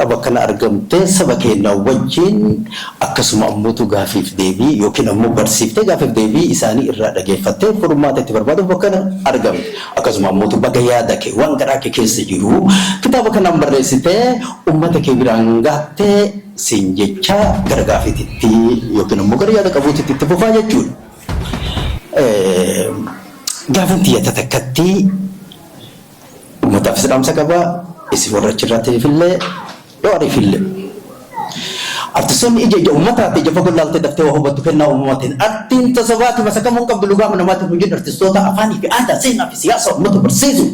bakka argamte saba keenya wajjin akkasuma ammoo gaafiif deebii yookiin ammoo barsiiftee gaafiif deebii isaanii irraa dhageeffattee furmaata itti barbaaduuf bakka argamte akkasuma ammoo bakka yaada kee waan garaa kee keessa jiru kitaaba kanaan barreessitee uummata kee biraan gaattee siin jecha gara gaafiitti yookiin ammoo gara yaada qabuutti itti fufaa jechuudha. Gaafin tiyyata takkatti uummataaf sidaamsa qaba isin warra achirratti fillee doori fillee artistoonni ija uummataatti ija fagoo laaltee daftee waa hubattu kennaa uummatiin artiin tasabaati masakamuun qabdu lugaama namaatiin hojiin artistoota afaanii fi aadaa seenaa fi siyaasa uummata barsiisu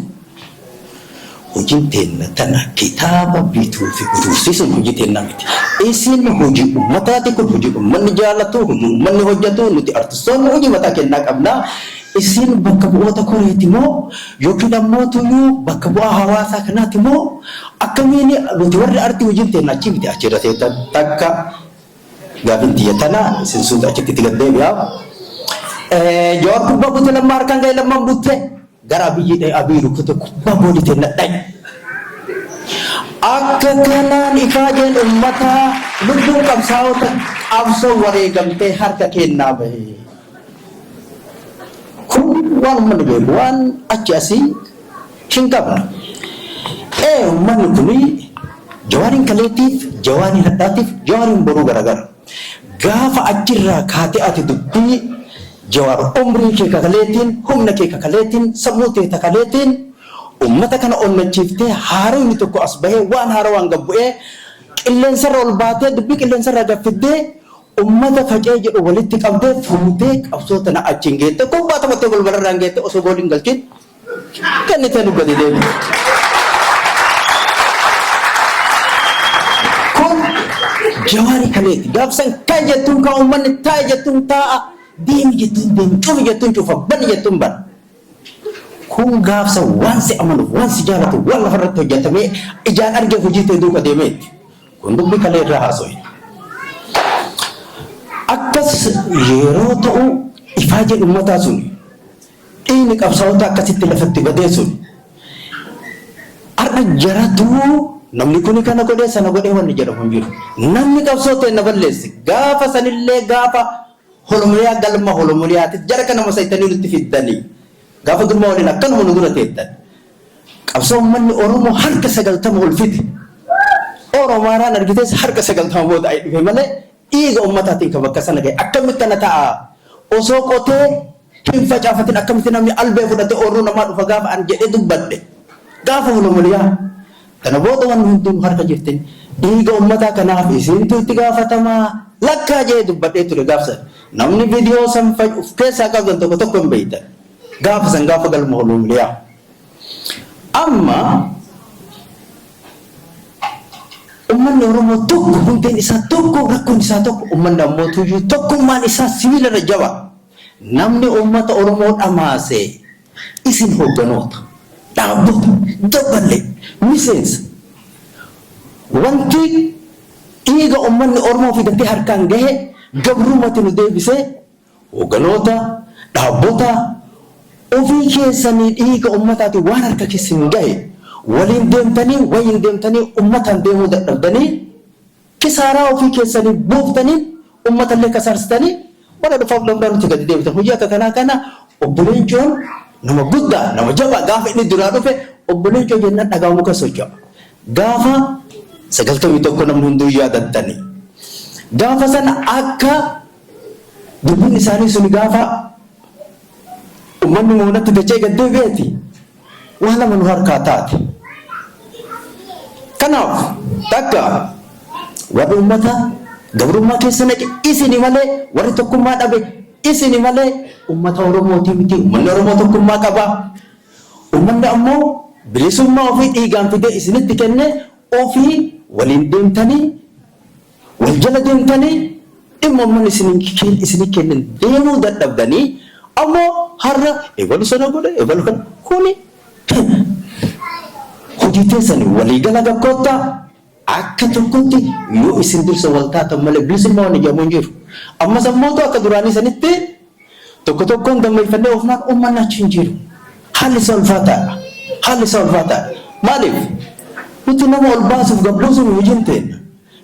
hojiin teenna tana kitaaba bituu fi guduusiisuun hojii teennaa miti isin hojii uummataati kun hojii uummanni jaallatu hojii uummanni hojjetu nuti artistoonni hojii mataa kennaa qabnaa isin bakka bu'oota koreeti moo yookiin ammoo tuyyuu bakka bu'aa hawaasaa kanaati moo akkamiin nuti warri artii hojiin teennaa achi miti achirra teettan takka gaafin tiyya tana isin suuta achitti itti gaddeebi'aa Jawaar kubbaa buute lammaa harkaan ga'e lammaan buute gara abii rukkute kubbaa boodii teenna dhayi akka kanaan ifaajeen uummataa lubbuun qabsaa'ota qabsoo wareegamtee harka kennaa bahe waan uummanni beeku waan achi asii hin qabne uummanni kuni Jawaariin kaleetiif Jawaariin hadhaatiif Jawaariin boruu garagara gaafa achirraa kaatee ati dubbii Jawaar umrii kee kakaleetiin humna kee kakaleetiin sammuu kee kakaleetiin ummata kana onnachiiftee haaraan tokko as bahee waan haaraan gabbu'ee qilleensarra ol baatee dubbii qilleensarra gaffiddee ummata facee jedhu walitti qabdee fuutee qabsoota na achiin geette kubbaa taphattee golbarraan geette osoo gooliin galchin kennitee nu gadi deebi. Kun Jawaari kaleeti gaafsan kan jettuun kan uummanni taa'e jettuun taa'a deemi jettuun deemi cufi jettuun cufa bani jettuun bana. Kun gaafsa waan si amanu waan si jaalatu waan lafarratti hojjetamee ijaan argee hojii ta'e duuka deemeetti kun dubbii kalee irraa haasa'e. Akkas yeroo ta'u ifaajeen uummataa sun dhiigni qabsaa'ota akkasitti lafatti badee sun har'a jaratuu namni kuni kana godhee sana godhee wanni jedhamu hin jiru. Namni qabsoota hin balleessi gaafa sanillee gaafa holomuliyaa galma holomuliyaatti jara kana masaitanii nutti fiddanii gaafa gurmaa waliin akkanuma nu dura teettan qabsoo uummanni Oromoo harka 90 ol fite Oromoodhaan argitees harka 90 booda ay dhufe malee dhiiga ummataatiin kan bakka sana gahe akkamitti ana ta'a osoo qotee hin facaafatin akkamitti namni albee fudhatee oorruu namaa dhufa gaafa an jedhee dubbadhe gaafa holomuliyaa kana booda waan hunduu harka jirtin dhiiga ummataa kanaaf isintu itti gaafatamaa lakkaa jee dubbadhee ture gaafsan namni viidiyoo san of keessaa qabdan tokko hin beeytan gaafa san gaafa galma holomuliyaa amma ummanni Oromoo tokko hundeen isaa tokko rakkoon isaa tokko ummanni ammoo tuyyuu tokkummaan isaa sibiilarra jaba namni ummata Oromoo dhamaase isin hoogganoota dhaabbota dabalee miseensa wanti dhiiga ummanni Oromoo fidatee harkaan gahe gabrumatti nu deebisee hoogganoota dhaabbota ofii keessanii dhiiga ummataati waan harka keessan gahe waliin deemtanii ummatan deemuu dadhabdanii kisaaraa ofii keessanii buuftanii ummatallee kasaarsitanii wala dhufaaf lamdaan nuti gadi deebitan hojii akka kanaa kana obboleen Joon nama guddaa nama jabaa gaafa inni duraa dhufe obboleen Joon jennaan dhagaa muka socho'a gaafa 91 namni hunduu yaadattanii gaafa sana akka dubbiin isaanii sun gaafa ummanni moonatti dachee gad deebi'eeti waan lama nu harkaa taate kanaaf takka warri ummata gabrummaa keessa naqe isini malee warri tokkummaa dhabe isini malee ummata Oromootii miti ummanni Oromoo tokkummaa qaba ummanni ammoo bilisummaa ofii dhiigaan fidee isinitti kenne ofii waliin deemtanii wal jala deemtanii dhimma ummanni isinii kennan deemuu dadhabdanii ammoo har'a ebalu sana godhe ebalu kana kuni hojii teessanii waliigala gakkoota akka tokkotti yoo isin dursa wal taatan malee bilisummaa waan ijaamuun jiru ammas ammoo akka duraanii sanitti tokko tokkoon gammeeffannee ofnaan uummanni achi hin jiru haalli isaa ulfaataadha maaliif Nuti nama ol baasuuf gabluusuuf hojiin ta'edha.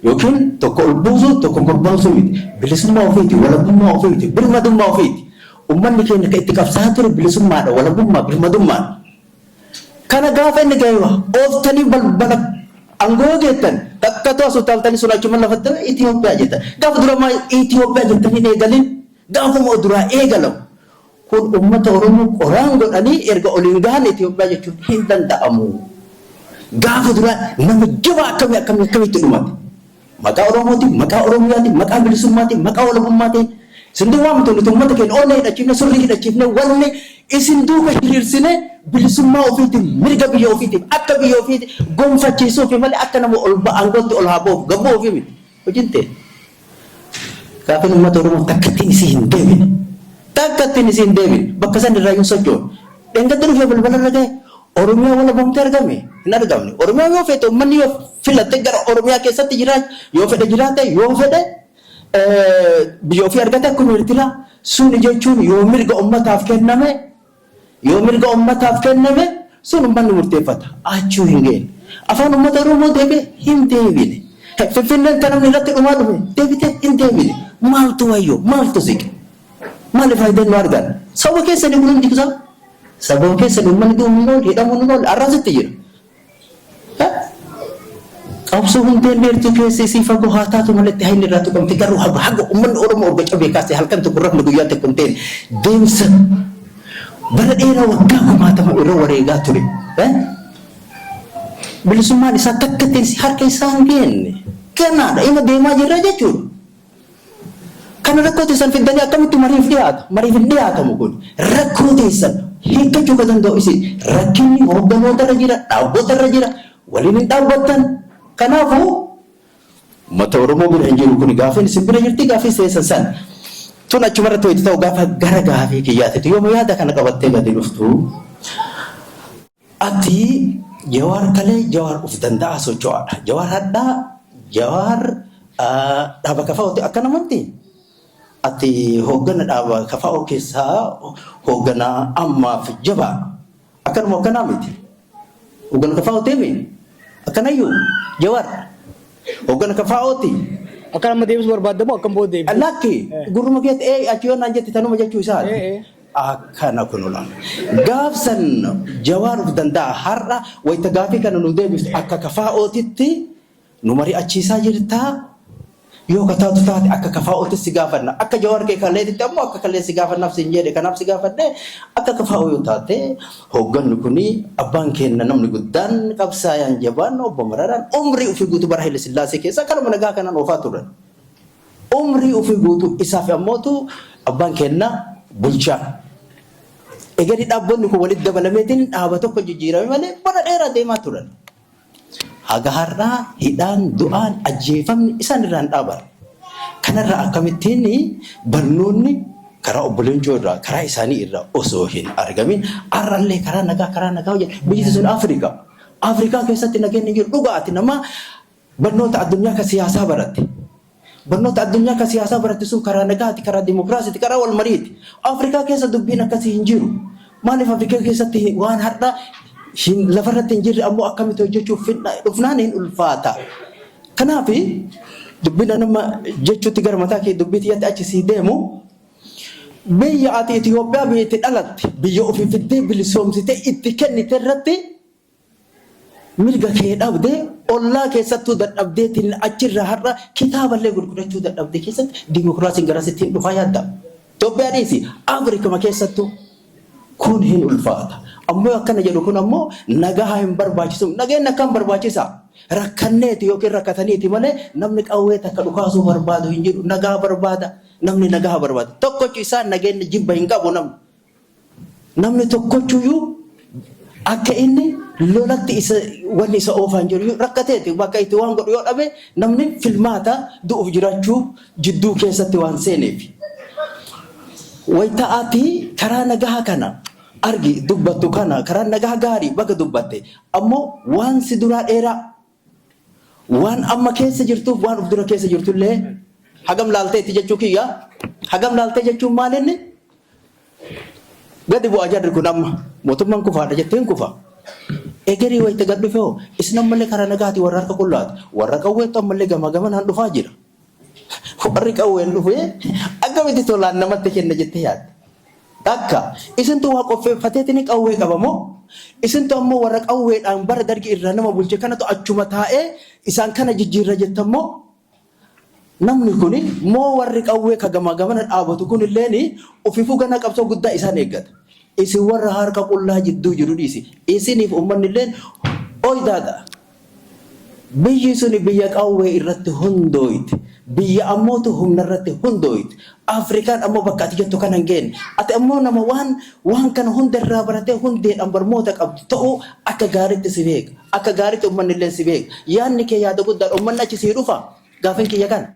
Yookiin tokko ol buusu tokko gabbaasuu miti. Bilisummaa ofiiti, walabummaa ofiiti, birmadummaa ofiiti. Uummanni keenya kan itti qabsaa ture bilisummaadha, walabummaa, birmadummaadha. Kana gaafa inni ga'e ooftanii balbala angoo geettan takkatu asuu taaltanii sun achuma lafatte Itoophiyaa jettan. Gaafa duramaa Itoophiyaa jettanii eegalin gaafuma duraa eegalamu. Kun uummata Oromoo qoraan godhanii erga oliin gahan Itoophiyaa jechuun hin danda'amu. Gaafa duraa nama jabaa akkamitti dhumate. Maqaa Oromootiin, maqaa Oromiyaatiin, maqaa bilisummaatiin, maqaa walabummaatiin. Sinduu waamtu nuti uummata keenya oollee hidhachiifne surrii hidhachiifne walne isin duuba hiriirsine bilisummaa ofiitiin mirga biyya ofiitiin akka biyya ofiitiin gonfachiisuuf malee akka nama ol aangootti ol haa ba'uuf gabboo ofii miti. Hojiin ta'e. Gaafa uummata Oromoo takkattiin isii hin deebine. Takkattiin isii hin deebine. Bakka san irraa hin sochoonu. Dheengadda dhufee balbala irra ga'e Oromiyaa walabamtee argame hin argamne. Oromiyaa yoo feete uummanni yoo filatte gara Oromiyaa keessatti jiraate yoo fedhe jiraate yoo fedhe biyya ofii argate akkuma Eertiraa sun jechuun yoo mirga ummataaf kenname sun uummanni murteeffata. Achuu hin geenye. Afaan uummata Oromoo deebi'e hin deebine. Finfinneen kan namni irratti dhumaa dhufe deebite hin deebine. Maaltu wayyoo maaltu siqe? Maaliif faayidaan nu argan? Saba keessanii buluun jigsaa? Sababa keessanii uummanni dhuumuun hidhamuun oolu arraasitti jira. Qabsoo hundeen beertuu keessa isii fagoo haa taatu malatti hayni irraa tuqamte garuu haga uummanni Oromoo orga cabee kaasee halkan tokko rafna guyyaa tokko hin ta'in deemsa bara dheeraa waggaa kumaatama irra wareegaa ture. Bilisummaan isaa takka ta'e harka isaa hin geenne. Kanaadha ima deemaa jirra jechuudha. Kana rakkoo teessan fiddanii akkamitti mariif dhiyaata? Mariif hin dhiyaatamu kun rakkoo teessan hiikkachuu kan danda'u isin rakkinni hoogganoota irra jira, dhaabota irra jira, waliin hin dhaabbattan. Kanaafuu uummata Oromoo bira hin jiru kun gaafa isin bira jirti gaafa seessan san tun achuma irratti hojii ta'u gaafa gara gaafii kiyyaate yooma yaada kana qabattee gadi dhuftu ati Jawaar kalee Jawaar uf danda'a socho'aadha. Jawaar hadhaa Jawaar dhaaba kafaa'ooti akka namanti ati hooggana dhaaba kafaa'oo keessaa hooggana ammaaf jabaa akkanuma akkanaa miti hooggana kafaa'oo ta'e akkanayyuu Jawaar hooggana kafaa'ooti. Akka nama deebisuu barbaadamu akkam booda deebisu. Lakki gurruma keetti achi yoo naan jetti tanuma jechuu isaati. Akkana kunuuna. Gaafsan Jawaar uf danda'a har'a wayita gaafii kana nu deebistu akka kafaa'ootitti nu mari'achiisaa jirtaa yoo kataatu taate akka kafaa'ootti si gaafanna akka Jawaar kee kalleetitti ammoo akka kallee si gaafannaaf si hin jedhe kanaaf si gaafadhe akka kafaa'oo yoo taate hoogganni kuni abbaan keenya namni guddaan qabsaayaan jabaan obbo Mararaan umrii ofii guutuu bara Haile Sillaasee keessa kanuma nagaa kanaan oofaa turan. Umrii ofii guutuu isaaf ammootu abbaan keenya bulchaa. Egaa dhaabbonni kun walitti dabalameetiin dhaaba tokko jijjiirame malee bara dheeraa deemaa turan. Haga har'aa hidhaan du'aan ajjeefamni isaan irraan dhaaban. Kanarraa akkamittiin barnoonni karaa obboleeyyii irraa karaa isaanii irraa osoo hin argamin har'allee karaa nagaa hojjetu biyyi sun Afrikaa keessatti nageenyi jiru dhugaati nama barnoota addunyaa ka siyaasaa baratte. Barnoota addunyaa ka siyaasaa baratte sun karaa nagaati karaa dimokiraasiiti karaa wal mariiti. Afrikaa keessa dubbiin akkasii hin jiru. Maaliif Afrikaa keessatti waan har'aa lafarratti hin jirre ammoo akkamitti hojjechuuf dhufnaan hin ulfaata. Kanaaf dubbina nama jechuutti gara mataa kee dubbii tiyyatti achi sii deemu biyya ati Itoophiyaa biyya itti dhalatte biyya ofii fiddee bilisoomsitee itti kennite irratti mirga kee dhabdee ollaa keessattuu dadhabdeetiin achirraa har'a kitaaballee gurgurachuu dadhabdee keessatti dimokiraasiin garasittiin dhufaa yaadda. Itoophiyaa dhiisi Afrikuma keessattuu kun hin ulfaata. Ammoo akkana jedhu kun ammoo nagaa hin barbaachisu. Nageenya akkam barbaachisa? Rakkanneeti yookiin rakkataniiti malee namni qawwee takka dhukaasuu barbaadu hin jiru. Nagaa barbaada. Namni nagaa barbaada. Tokkochi isaa nageenya jibba hin qabu namni. Namni tokkochuyyuu akka inni lolatti wanni isa oofaa hin jiru rakkateeti bakka itti waan godhu yoo dhabe namni filmaata du'uuf jiraachuu jidduu keessatti waan seeneef. Wayita'aati karaa nagaa kana argi dubbattu kana karaa nagaa gaarii baga dubbatte ammoo waan si duraa dheeraa waan amma keessa jirtuuf waan uf dura keessa jirtullee hagam laalteetti jechuu kiyya hagam laaltee jechuun maalinni gadi bu'aa jarri kun amma mootummaan kufaadha jetteen kufa Egerii wayita gad dhufe hoo isin ammallee karaa nagaati warra harka qullaati warra qawweetu ammallee gamaa gamanaan dhufaa jira. Warri qawween dhufee akkamitti tolaan namatti kenna jettee yaadde. Akka isintu waa qopheeffateetini qawwee qabamoo isintu ammoo warra qawweedhaan bara dargi irraa nama bulche kanatu achuma taa'ee isaan kana jijjiirra jettammoo namni kuni moo warri qawwee ka gamaa gamana dhaabatu kunilleeni ofifuu gana qabsoo guddaa isaan eeggata. Isin warra harka qullaa jidduu jiru dhiisi. Isiniif uummanilleen oydaadha. Biyyi suni biyya qawwee irratti hundooyti. Biyya ammootu humna irratti hundooyti. Afrikaan ammoo bakka ati jettu kan hin geenne. Ati ammoo nama waan kana hunda irraa baratee hundeedhaan barmoota qabdu ta'uu akka gaariitti si beeka. Akka gaariitti uummanilleen si beeka. Yaadni kee yaada guddaadha. Uummanni achi sii dhufa. Gaafin kiyya kana.